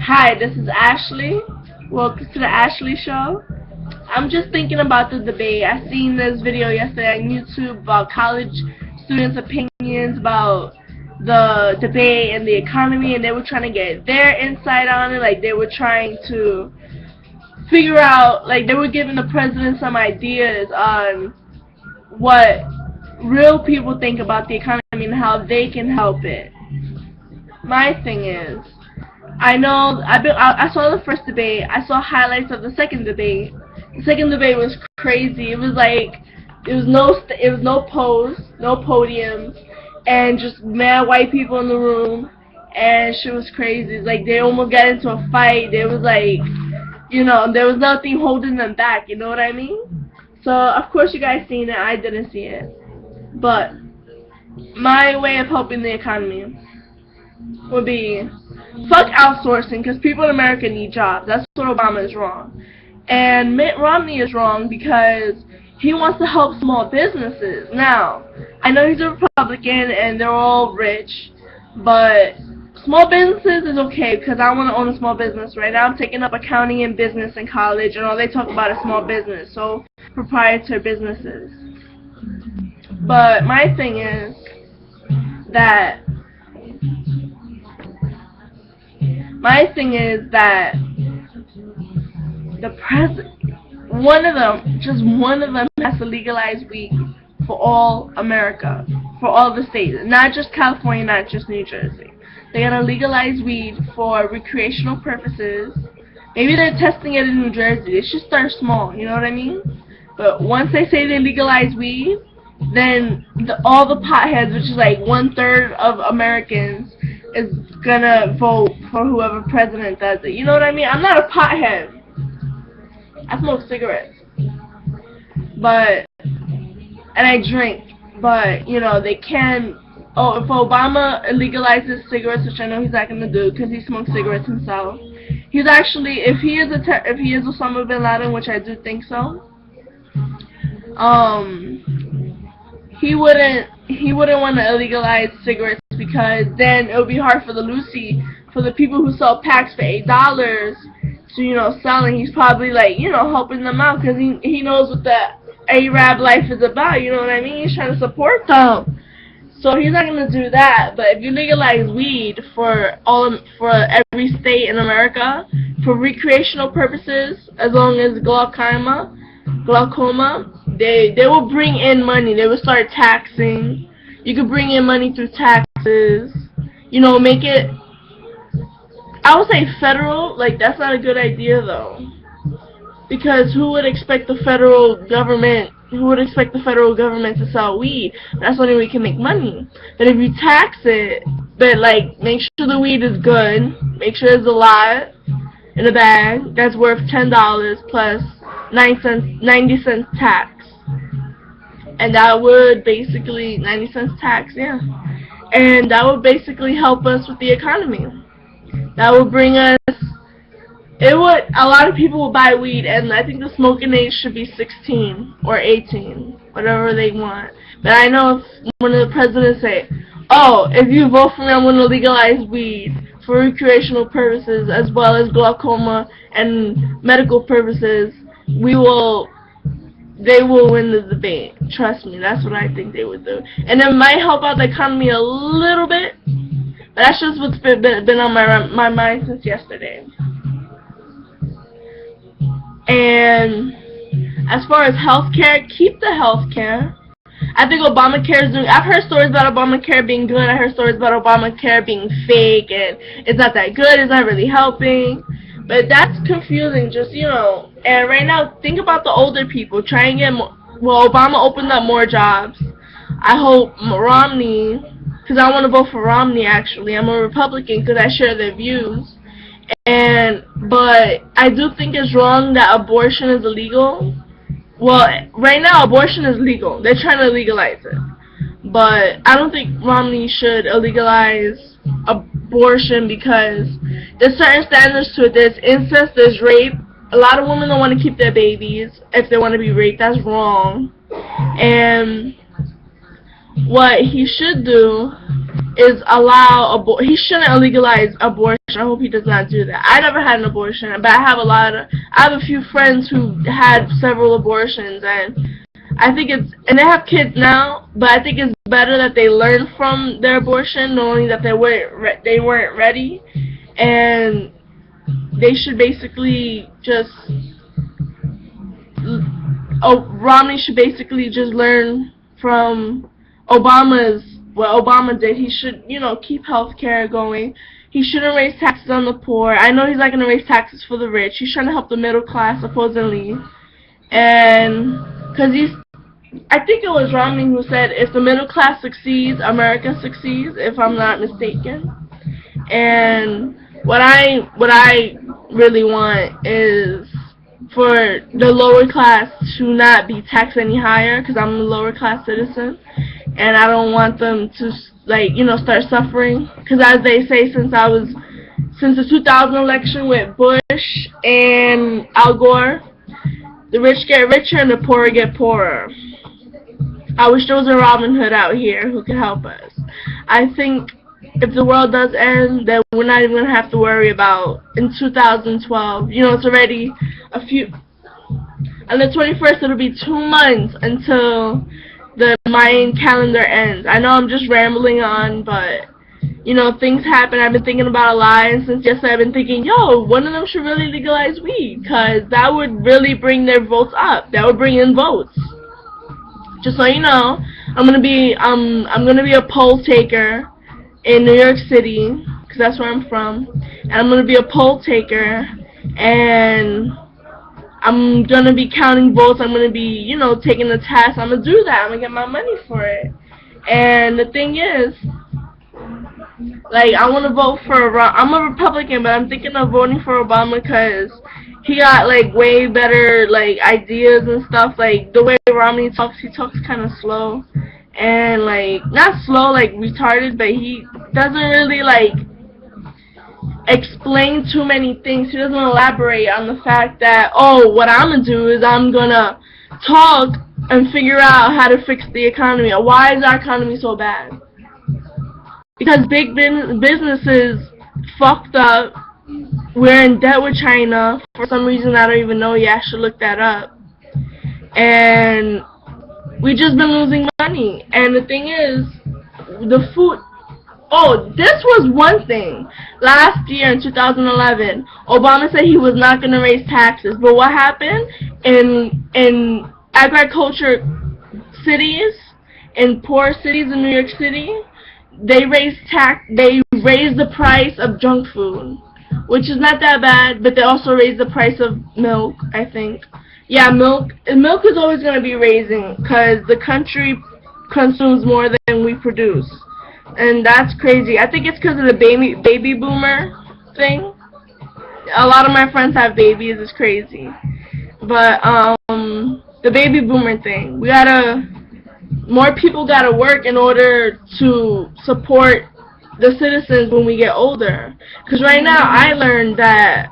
Hi, this is Ashley. Welcome to the Ashley Show. I'm just thinking about the debate. I seen this video yesterday on YouTube about college students' opinions about the debate and the economy, and they were trying to get their insight on it. Like, they were trying to figure out, like, they were giving the president some ideas on what real people think about the economy and how they can help it. My thing is, I saw the first debate. I saw highlights of the second debate. The second debate was crazy. It was like it was no pose, no podiums, and just mad white people in the room, and shit was crazy. Like, they almost got into a fight. There was like, there was nothing holding them back. You know what I mean? So of course you guys seen it. I didn't see it, but my way of helping the economy would be fuck outsourcing, because people in America need jobs. That's what Obama is wrong. And Mitt Romney is wrong because he wants to help small businesses. Now, I know he's a Republican and they're all rich, but small businesses is okay because I want to own a small business. Right now I'm taking up accounting and business in college, and all they talk about is small business, so proprietor businesses. But my thing is that the president, one of them has to legalize weed for all America, for all the states, not just California, not just New Jersey. They gotta legalize weed for recreational purposes. Maybe they're testing it in New Jersey. They should start small, you know what I mean? But once they say they legalize weed, then all the potheads, which is like 1/3 of Americans, is gonna vote for whoever president does it. You know what I mean? I'm not a pothead. I smoke cigarettes, and I drink, but they can. Oh, if Obama legalizes cigarettes, which I know he's not gonna do because he smokes cigarettes himself, he's actually, if he is Osama bin Laden, which I do think so, he wouldn't want to legalize cigarettes, because then it would be hard for the people who sell packs for $8 to selling. He's probably like helping them out because he knows what the Arab life is about. You know what I mean? He's trying to support them, so he's not gonna do that. But if you legalize weed for every state in America for recreational purposes, as long as glaucoma, they will bring in money. They will start taxing. You could bring in money through taxes. Make it, I would say federal. Like, that's not a good idea though, because who would expect the federal government to sell weed? That's the only way we can make money. But if you tax it, but like make sure the weed is good, make sure there's a lot in a bag that's worth $10 plus 90 cents tax. And that would basically, 90 cents tax, yeah. And that would basically help us with the economy. That would bring us, a lot of people will buy weed, and I think the smoking age should be 16 or 18, whatever they want. But I know if one of the presidents say, oh, if you vote for me, I'm going to legalize weed for recreational purposes as well as glaucoma and medical purposes, they will win the debate. Trust me, that's what I think they would do. And it might help out the economy a little bit, but that's just what's been on my mind since yesterday. And as far as healthcare, keep the healthcare. I think Obamacare is doing. I've heard stories about Obamacare being good. I heard stories about Obamacare being fake and it's not that good. It's not really helping. But that's confusing, just, and right now, think about the older people. Try and get more. Well, Obama opened up more jobs. I hope Romney, because I want to vote for Romney, actually. I'm a Republican because I share their views. But I do think it's wrong that abortion is illegal. Well, right now, abortion is legal. They're trying to legalize it. But I don't think Romney should legalize abortion because there's certain standards to it. There's incest, there's rape. A lot of women don't want to keep their babies if they want to be raped. That's wrong. And what he should do is allow he shouldn't legalize abortion. I hope he does not do that. I never had an abortion, but I have a few friends who had several abortions, and I think and they have kids now, but I think it's better that they learn from their abortion, knowing that they weren't ready, and they should basically just Romney should basically just learn from what Obama did. He should, keep health care going. He shouldn't raise taxes on the poor. I know he's not going to raise taxes for the rich. He's trying to help the middle class, supposedly. And, I think it was Romney who said, if the middle class succeeds, America succeeds, if I'm not mistaken. And what I really want is for the lower class to not be taxed any higher, because I'm a lower class citizen, and I don't want them to start suffering, because as they say, since the 2000 election with Bush and Al Gore, the rich get richer and the poor get poorer. I wish there was a Robin Hood out here who could help us. I think if the world does end, then we're not even going to have to worry about in 2012. It's already on the 21st, it'll be 2 months until the Mayan calendar ends. I know I'm just rambling on, but, things happen. I've been thinking about a lot, and since yesterday I've been thinking, one of them should really legalize weed, because that would really bring their votes up. That would bring in votes. Just so you know, I'm gonna be a poll taker in New York City, because that's where I'm from, and I'm going to be a poll taker, and I'm going to be counting votes. I'm going to be, taking the test. I'm going to do that. I'm going to get my money for it. And the thing is, I want to vote for I'm a Republican, but I'm thinking of voting for Obama because he got, way better, ideas and stuff. The way Romney talks, he talks kind of slow. And, not slow, retarded, but he doesn't really, explain too many things. He doesn't elaborate on the fact that, what I'm going to do is I'm going to talk and figure out how to fix the economy. Why is our economy so bad? Because big businesses fucked up. We're in debt with China. For some reason, I don't even know yet. I should look that up. And we just been losing money. And the thing is, the food. This was one thing. Last year in 2011, Obama said he was not going to raise taxes. But what happened? In agriculture cities, in poor cities in New York City, they raised the price of junk food, which is not that bad, but they also raised the price of milk, I think. Yeah, milk is always going to be raising because the country consumes more than we produce. And that's crazy. I think it's because of the baby boomer thing. A lot of my friends have babies. It's crazy. But the baby boomer thing. More people gotta work in order to support the citizens when we get older. Because right now I learned that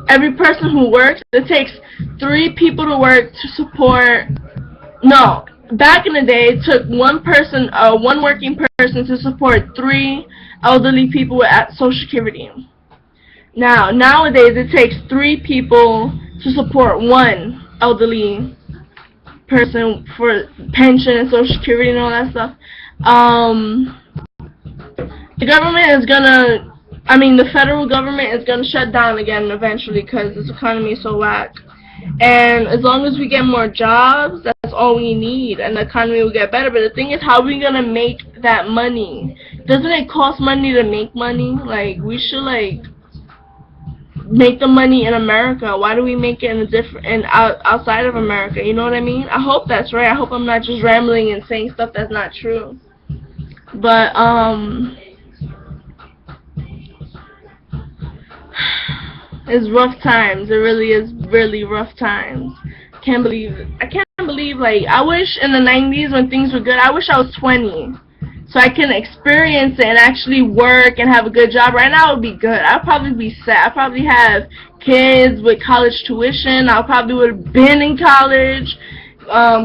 every person who works, it takes 3 people to work to support. No. Back in the day, it took one working person to support 3 elderly people with Social Security. Nowadays, it takes 3 people to support 1 elderly person for pension and Social Security and all that stuff. The federal government is gonna shut down again eventually because this economy is so whack. And as long as we get more jobs, that's all we need, and the economy will get better. But the thing is, how are we going to make that money? Doesn't it cost money to make money? We should, make the money in America. Why do we make it outside of America? You know what I mean? I hope that's right. I hope I'm not just rambling and saying stuff that's not true. But, it's rough times. It really is really rough times. I can't believe, I wish in the 90s when things were good, I wish I was 20. So I can experience it and actually work and have a good job. Right now it would be good. I'd probably be set. I'd probably have kids with college tuition. I probably would have been in college,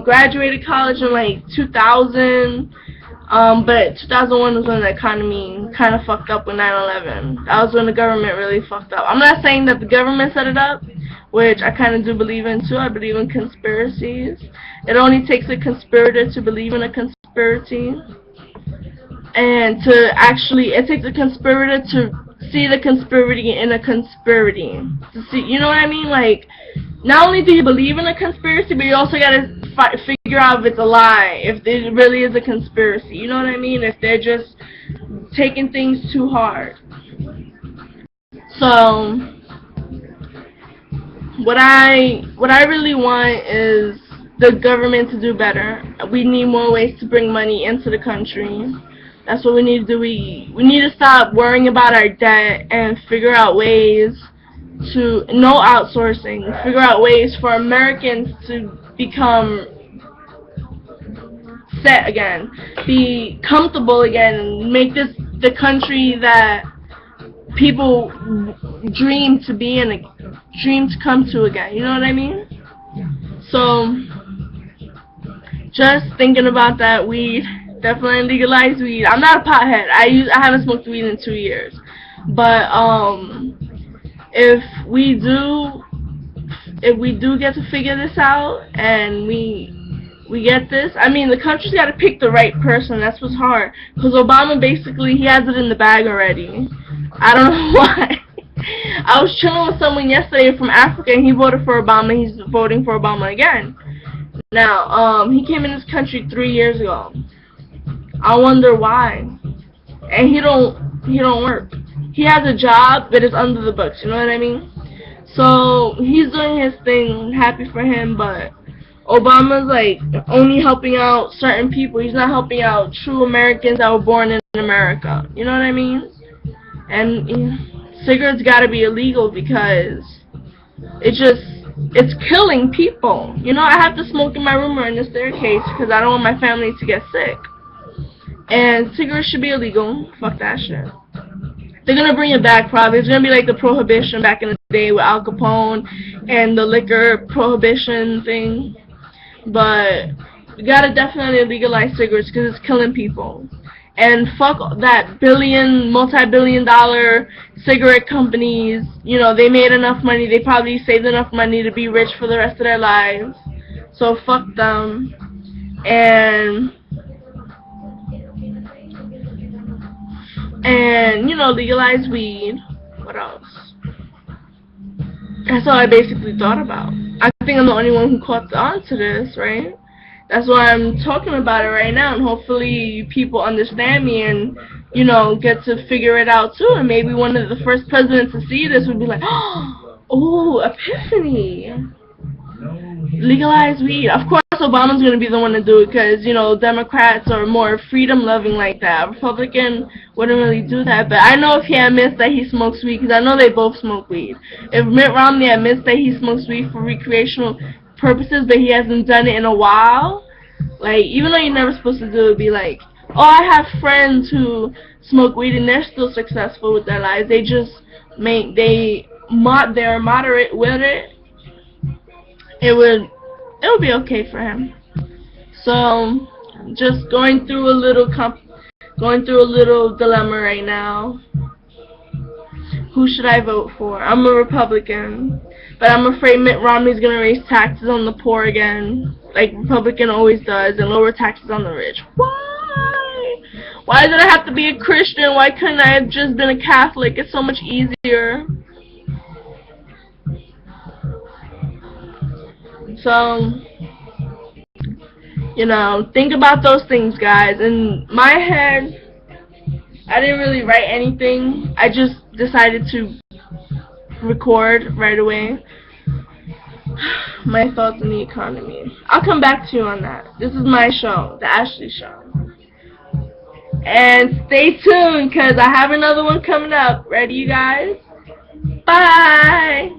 graduated college in 2000. But 2001 was when the economy kind of fucked up with 9/11. That was when the government really fucked up. I'm not saying that the government set it up, which I kind of do believe in too. I believe in conspiracies. It only takes a conspirator to believe in a conspiracy. And it takes a conspirator to see the conspiracy in a conspiracy. To see, you know what I mean? Like, not only do you believe in a conspiracy, but you also gotta figure out if it's a lie, if it really is a conspiracy. You know what I mean? If they're just taking things too hard. So, what I really want is the government to do better. We need more ways to bring money into the country. That's what we need to do. We need to stop worrying about our debt and figure out ways to, no outsourcing, figure out ways for Americans to become set again, be comfortable again, and make this the country that people dream to be in, dream to come to again. You know what I mean? So, just thinking about that, weed. Definitely legalize weed. I'm not a pothead. I haven't smoked weed in 2 years. But if we do get to figure this out and we get this, I mean, the country's got to pick the right person. That's what's hard. Because Obama basically, he has it in the bag already. I don't know why. I was chilling with someone yesterday from Africa and he voted for Obama. He's voting for Obama again. Now, he came in this country 3 years ago. I wonder why. And he don't work. He has a job, but it's under the books, you know what I mean? So, he's doing his thing, happy for him, but Obama's, like, only helping out certain people. He's not helping out true Americans that were born in America, you know what I mean? And cigarettes gotta be illegal because it's killing people. You know, I have to smoke in my room or in the staircase because I don't want my family to get sick. And cigarettes should be illegal. Fuck that shit. They're gonna bring it back probably. It's gonna be like the prohibition back in the day with Al Capone and the liquor prohibition thing. But we gotta definitely legalize cigarettes because it's killing people. And fuck that multi-billion-dollar cigarette companies. You know, they made enough money. They probably saved enough money to be rich for the rest of their lives. So fuck them. And, you know, legalize weed. What else? That's all I basically thought about. I think I'm the only one who caught on to this, right? That's why I'm talking about it right now, and hopefully people understand me and, you know, get to figure it out too. And maybe one of the first presidents to see this would be like, oh, epiphany. Legalize weed. Of course, Obama's going to be the one to do it because, you know, Democrats are more freedom-loving like that. Republican wouldn't really do that. But I know if he admits that he smokes weed, because I know they both smoke weed. If Mitt Romney admits that he smokes weed for recreational purposes, but he hasn't done it in a while, like, even though you're never supposed to do it, be like, oh, I have friends who smoke weed and they're still successful with their lives. They just they're moderate with it. It would be okay for him. So, just going through a little dilemma right now. Who should I vote for? I'm a Republican, but I'm afraid Mitt Romney's gonna raise taxes on the poor again, like Republican always does, and lower taxes on the rich. Why? Why did I have to be a Christian? Why couldn't I have just been a Catholic? It's so much easier. So, you know, think about those things, guys. In my head, I didn't really write anything. I just decided to record right away my thoughts on the economy. I'll come back to you on that. This is my show, The Ashley Show. And stay tuned, because I have another one coming up. Ready, you guys? Bye!